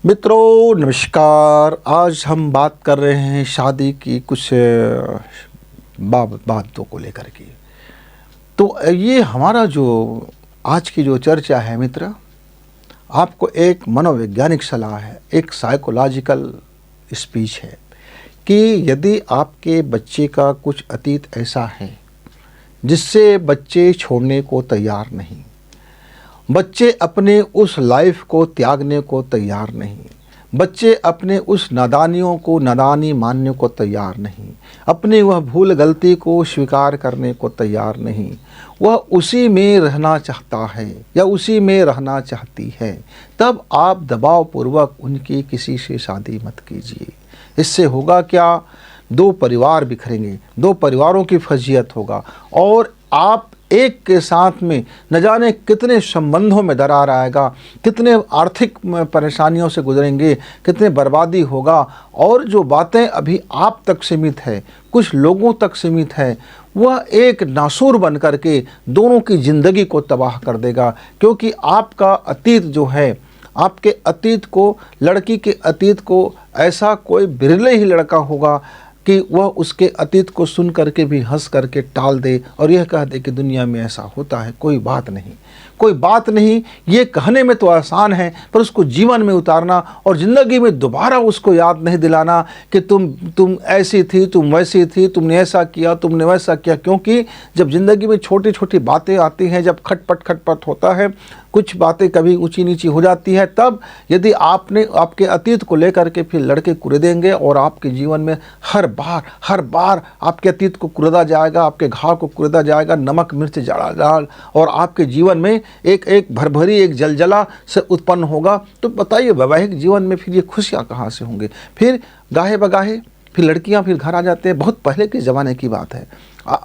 मित्रों नमस्कार। आज हम बात कर रहे हैं शादी की कुछ बातों को लेकर के। तो ये हमारा जो आज की जो चर्चा है मित्र, आपको एक मनोवैज्ञानिक सलाह है, एक साइकोलॉजिकल स्पीच है कि यदि आपके बच्चे का कुछ अतीत ऐसा है जिससे बच्चे छोड़ने को तैयार नहीं, बच्चे अपने उस लाइफ को त्यागने को तैयार नहीं, बच्चे अपने उस नादानियों को नादानी मानने को तैयार नहीं, अपनी वह भूल गलती को स्वीकार करने को तैयार नहीं, वह उसी में रहना चाहता है या उसी में रहना चाहती है, तब आप दबावपूर्वक उनकी किसी से शादी मत कीजिए। इससे होगा क्या, दो परिवार बिखरेंगे, दो परिवारों की फजीयत होगा और आप एक के साथ में न जाने कितने संबंधों में दरार आएगा, कितने आर्थिक परेशानियों से गुजरेंगे, कितने बर्बादी होगा। और जो बातें अभी आप तक सीमित है, कुछ लोगों तक सीमित है, वह एक नासूर बन करके दोनों की ज़िंदगी को तबाह कर देगा। क्योंकि आपका अतीत जो है, आपके अतीत को, लड़की के अतीत को ऐसा कोई बिरले ही लड़का होगा कि वह उसके अतीत को सुन करके भी हंस करके टाल दे और यह कह दे कि दुनिया में ऐसा होता है, कोई बात नहीं, कोई बात नहीं। ये कहने में तो आसान है, पर उसको जीवन में उतारना और ज़िंदगी में दोबारा उसको याद नहीं दिलाना कि तुम ऐसी थी, तुम वैसी थी, तुमने ऐसा किया, तुमने वैसा किया। क्योंकि जब ज़िंदगी में छोटी छोटी बातें आती हैं, जब खटपट होता है, कुछ बातें कभी ऊंची नीची हो जाती है, तब यदि आपने आपके अतीत को लेकर के फिर लड़के कुरेदेंगे और आपके जीवन में हर बार आपके अतीत को कुरेदा जाएगा, आपके घाव को कुरेदा जाएगा, नमक मिर्च डाल और आपके जीवन में एक भरभरी एक जलजला से उत्पन्न होगा। तो बताइए वैवाहिक जीवन में फिर ये खुशियाँ कहाँ से होंगे? फिर गाहे बगाहे फिर लड़कियां फिर घर आ जाते हैं। बहुत पहले के ज़माने की बात है,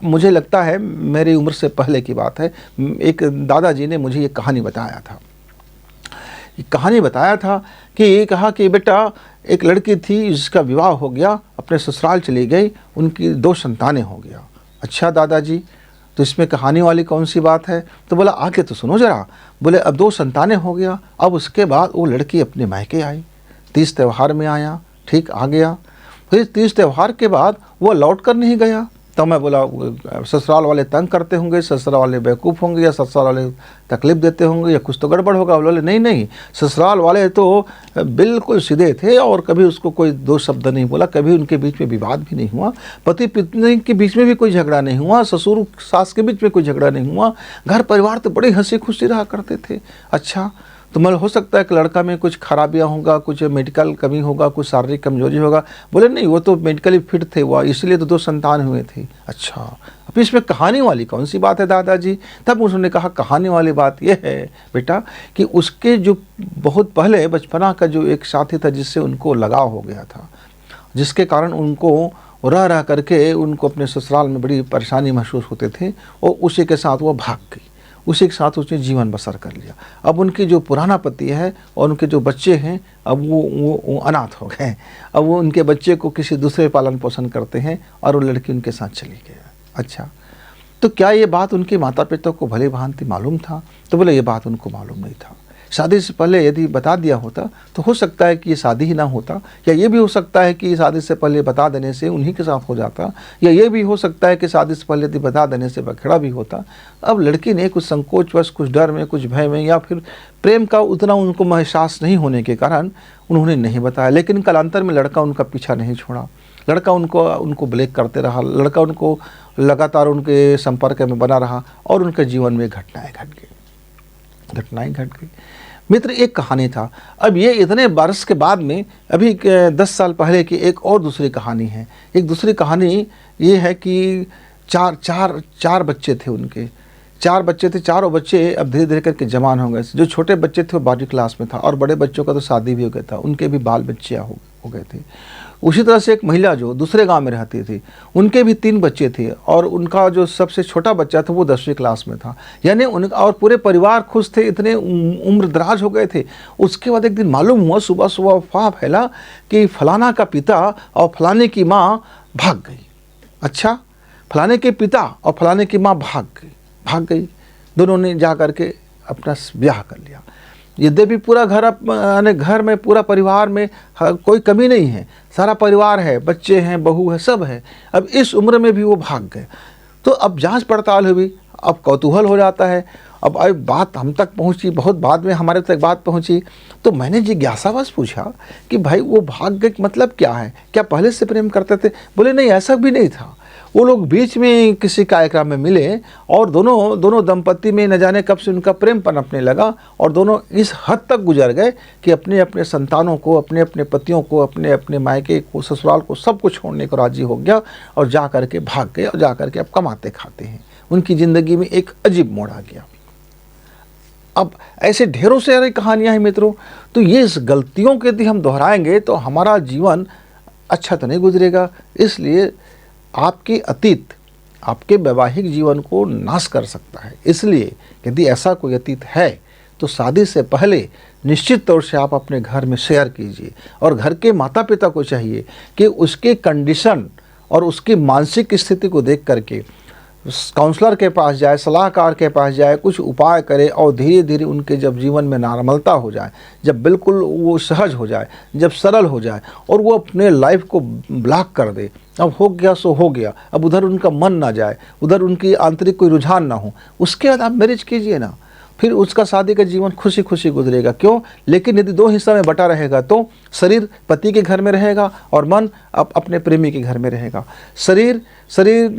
मुझे लगता है मेरी उम्र से पहले की बात है। एक दादाजी ने मुझे ये कहानी बताया था कि ये कहा कि बेटा एक लड़की थी जिसका विवाह हो गया, अपने ससुराल चली गई, उनकी 2 संतानें हो गया। अच्छा दादाजी, तो इसमें कहानी वाली कौन सी बात है? तो बोला आगे तो सुनो ज़रा। बोले अब 2 संतानें हो गया, अब उसके बाद वो लड़की अपने मायके आई, 30 त्यौहार में आया, ठीक आ गया। फिर 30 त्यौहार के बाद वो लौट कर नहीं गया। तो मैं बोला ससुराल वाले तंग करते होंगे, ससुराल वाले बेवकूफ़ होंगे, या ससुराल वाले तकलीफ़ देते होंगे, या कुछ तो गड़बड़ होगा। बोले नहीं, ससुराल वाले तो बिल्कुल सीधे थे और कभी उसको कोई 2 शब्द नहीं बोला, कभी उनके बीच में विवाद भी नहीं हुआ, पति पत्नी के बीच में भी कोई झगड़ा नहीं हुआ, ससुर सास के बीच में कोई झगड़ा नहीं हुआ, घर परिवार तो बड़ी हंसी खुशी रहा करते थे। अच्छा, तो मतलब हो सकता है कि लड़का में कुछ खराबियां होगा, कुछ मेडिकल कमी होगा, कुछ शारीरिक कमजोरी होगा। बोले नहीं, वो तो मेडिकली फिट थे, वो इसलिए तो 2 संतान हुए थे। अच्छा, अब इसमें कहानी वाली कौन सी बात है दादाजी? तब उन्होंने कहा कहानी वाली बात यह है बेटा कि उसके जो बहुत पहले बचपना का जो एक साथी था जिससे उनको लगाव हो गया था, जिसके कारण उनको रह करके उनको अपने ससुराल में बड़ी परेशानी महसूस होते थे, और उसी के साथ वो भाग गई, उसी के साथ उसने जीवन बसर कर लिया। अब उनकी जो पुराना पति है और उनके जो बच्चे हैं, अब वो अनाथ हो गए। अब वो उनके बच्चे को किसी दूसरे पालन पोषण करते हैं और वो लड़की उनके साथ चली गई। अच्छा, तो क्या ये बात उनके माता पिता को भली भांति मालूम था? तो बोले ये बात उनको मालूम नहीं था। शादी से पहले यदि बता दिया होता तो हो सकता है कि ये शादी ही ना होता, या ये भी हो सकता है कि शादी से पहले बता देने से उन्हीं के साथ हो जाता, या ये भी हो सकता है कि शादी से पहले यदि बता देने से बखेड़ा भी होता। अब लड़की ने कुछ संकोचवश, कुछ डर में, कुछ भय में, या फिर प्रेम का उतना उनको एहसास नहीं होने के कारण उन्होंने नहीं बताया। लेकिन कालांतर में लड़का उनका पीछा नहीं छोड़ा, लड़का उनको ब्लैक करते रहा, लड़का उनको लगातार उनके संपर्क में बना रहा और उनके जीवन में घटनाएं घट गई। मित्र, एक कहानी था। अब ये इतने बरस के बाद में अभी 10 साल पहले की एक और दूसरी कहानी है। एक दूसरी कहानी ये है कि चार बच्चे थे उनके, 4 बच्चे थे। चारों बच्चे अब धीरे धीरे करके जवान हो गए। जो छोटे बच्चे थे वो 12वीं क्लास में था और बड़े बच्चों का तो शादी भी हो गया था, उनके भी बाल बच्चे हो गए थे। उसी तरह से एक महिला जो दूसरे गांव में रहती थी, उनके भी 3 बच्चे थे और उनका जो सबसे छोटा बच्चा था वो 10वीं क्लास में था। यानी उनका और पूरे परिवार खुश थे, इतने उम्र दराज हो गए थे। उसके बाद एक दिन मालूम हुआ, सुबह अफवाह फैला कि फलाना का पिता और फलाने की माँ भाग गई। अच्छा, फलाने के पिता और फलाने की माँ भाग गई। दोनों ने जा करके अपना ब्याह कर लिया। यद्यपि पूरा घर यानी घर में पूरा परिवार में कोई कमी नहीं है, सारा परिवार है, बच्चे हैं, बहू है, सब है। अब इस उम्र में भी वो भाग गए। तो अब जांच पड़ताल हुई, अब कौतूहल हो जाता है। अब बात हम तक पहुंची, बहुत बाद में हमारे तक बात पहुंची, तो मैंने जिज्ञासावश पूछा कि भाई वो भाग गए मतलब क्या है, क्या पहले से प्रेम करते थे? बोले नहीं, ऐसा भी नहीं था। वो लोग बीच में किसी कार्यक्रम में मिले और दोनों दंपति में न जाने कब से उनका प्रेम पनपने लगा और दोनों इस हद तक गुजर गए कि अपने अपने संतानों को, अपने अपने पतियों को, अपने अपने मायके को, ससुराल को, सब कुछ छोड़ने को राजी हो गया और जा कर के भाग गए और जा कर के अब कमाते खाते हैं। उनकी ज़िंदगी में एक अजीब मोड़ आ गया। अब ऐसे ढेरों सारी कहानियाँ हैं मित्रों। तो ये इस गलतियों के यदि हम दोहराएंगे तो हमारा जीवन अच्छा तो नहीं गुजरेगा। इसलिए आपके अतीत आपके वैवाहिक जीवन को नाश कर सकता है। इसलिए यदि ऐसा कोई अतीत है तो शादी से पहले निश्चित तौर से आप अपने घर में शेयर कीजिए। और घर के माता पिता को चाहिए कि उसके कंडीशन और उसकी मानसिक स्थिति को देख करके काउंसलर के पास जाए, सलाहकार के पास जाए, कुछ उपाय करे और धीरे धीरे उनके जब जीवन में नॉर्मलता हो जाए, जब बिल्कुल वो सहज हो जाए, जब सरल हो जाए और वो अपने लाइफ को ब्लॉक कर दे, अब हो गया सो हो गया, अब उधर उनका मन ना जाए, उधर उनकी आंतरिक कोई रुझान ना हो, उसके बाद आप मैरिज कीजिए ना। फिर उसका शादी का जीवन खुशी खुशी गुजरेगा। क्यों? लेकिन यदि दो हिस्सा में बटा रहेगा तो शरीर पति के घर में रहेगा और मन अपने प्रेमी के घर में रहेगा। शरीर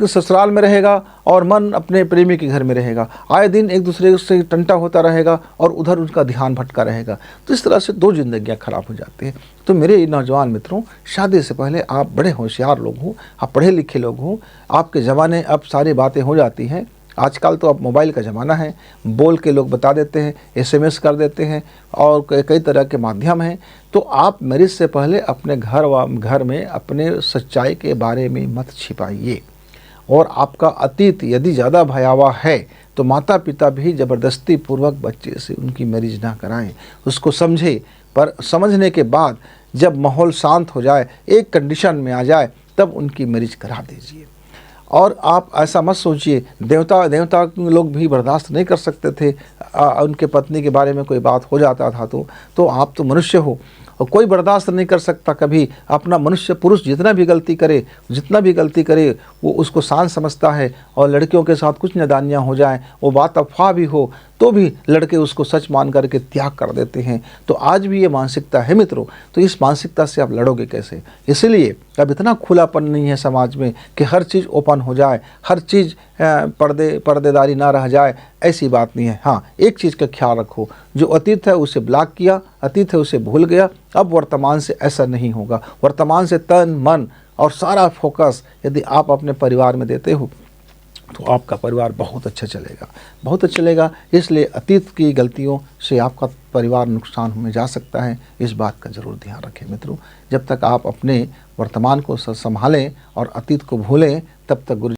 ससुराल में रहेगा और मन अपने प्रेमी के घर में रहेगा। आए दिन एक दूसरे से टंटा होता रहेगा और उधर उनका ध्यान भटका रहेगा। तो इस तरह से दो जिंदगियां खराब हो जाती हैं। तो मेरे नौजवान मित्रों, शादी से पहले आप बड़े होशियार लोग हो, आप पढ़े लिखे लोग हो। आपके ज़माने अब सारी बातें हो जाती हैं। आजकल तो अब मोबाइल का ज़माना है, बोल के लोग बता देते हैं, SMS कर देते हैं और कई तरह के माध्यम हैं। तो आप मैरिज से पहले अपने घर में अपने सच्चाई के बारे में मत छिपाइए। और आपका अतीत यदि ज़्यादा भयावह है तो माता पिता भी ज़बरदस्ती पूर्वक बच्चे से उनकी मैरिज ना कराएं, उसको समझे। पर समझने के बाद जब माहौल शांत हो जाए, एक कंडीशन में आ जाए, तब उनकी मैरिज करा दीजिए। और आप ऐसा मत सोचिए, देवता लोग भी बर्दाश्त नहीं कर सकते थे उनके पत्नी के बारे में कोई बात हो जाता था तो आप तो मनुष्य हो और कोई बर्दाश्त नहीं कर सकता कभी। अपना मनुष्य पुरुष जितना भी गलती करे वो उसको शान समझता है। और लड़कियों के साथ कुछ नादानियाँ हो जाएं, वो बात अफवाह भी हो तो भी लड़के उसको सच मान करके त्याग कर देते हैं। तो आज भी ये मानसिकता है मित्रों। तो इस मानसिकता से आप लड़ोगे कैसे? इसलिए अब इतना खुलापन नहीं है समाज में कि हर चीज़ ओपन हो जाए, हर चीज़ पर्देदारी ना रह जाए, ऐसी बात नहीं है। हाँ, एक चीज़ का ख्याल रखो, जो अतीत है उसे ब्लॉक किया, अतीत है उसे भूल गया। अब वर्तमान से ऐसा नहीं होगा। वर्तमान से तन मन और सारा फोकस यदि आप अपने परिवार में देते हो तो आपका परिवार बहुत अच्छा चलेगा। इसलिए अतीत की गलतियों से आपका परिवार नुकसान में जा सकता है। इस बात का ज़रूर ध्यान रखें मित्रों। जब तक आप अपने वर्तमान को संभालें और अतीत को भूलें, तब तक गुरु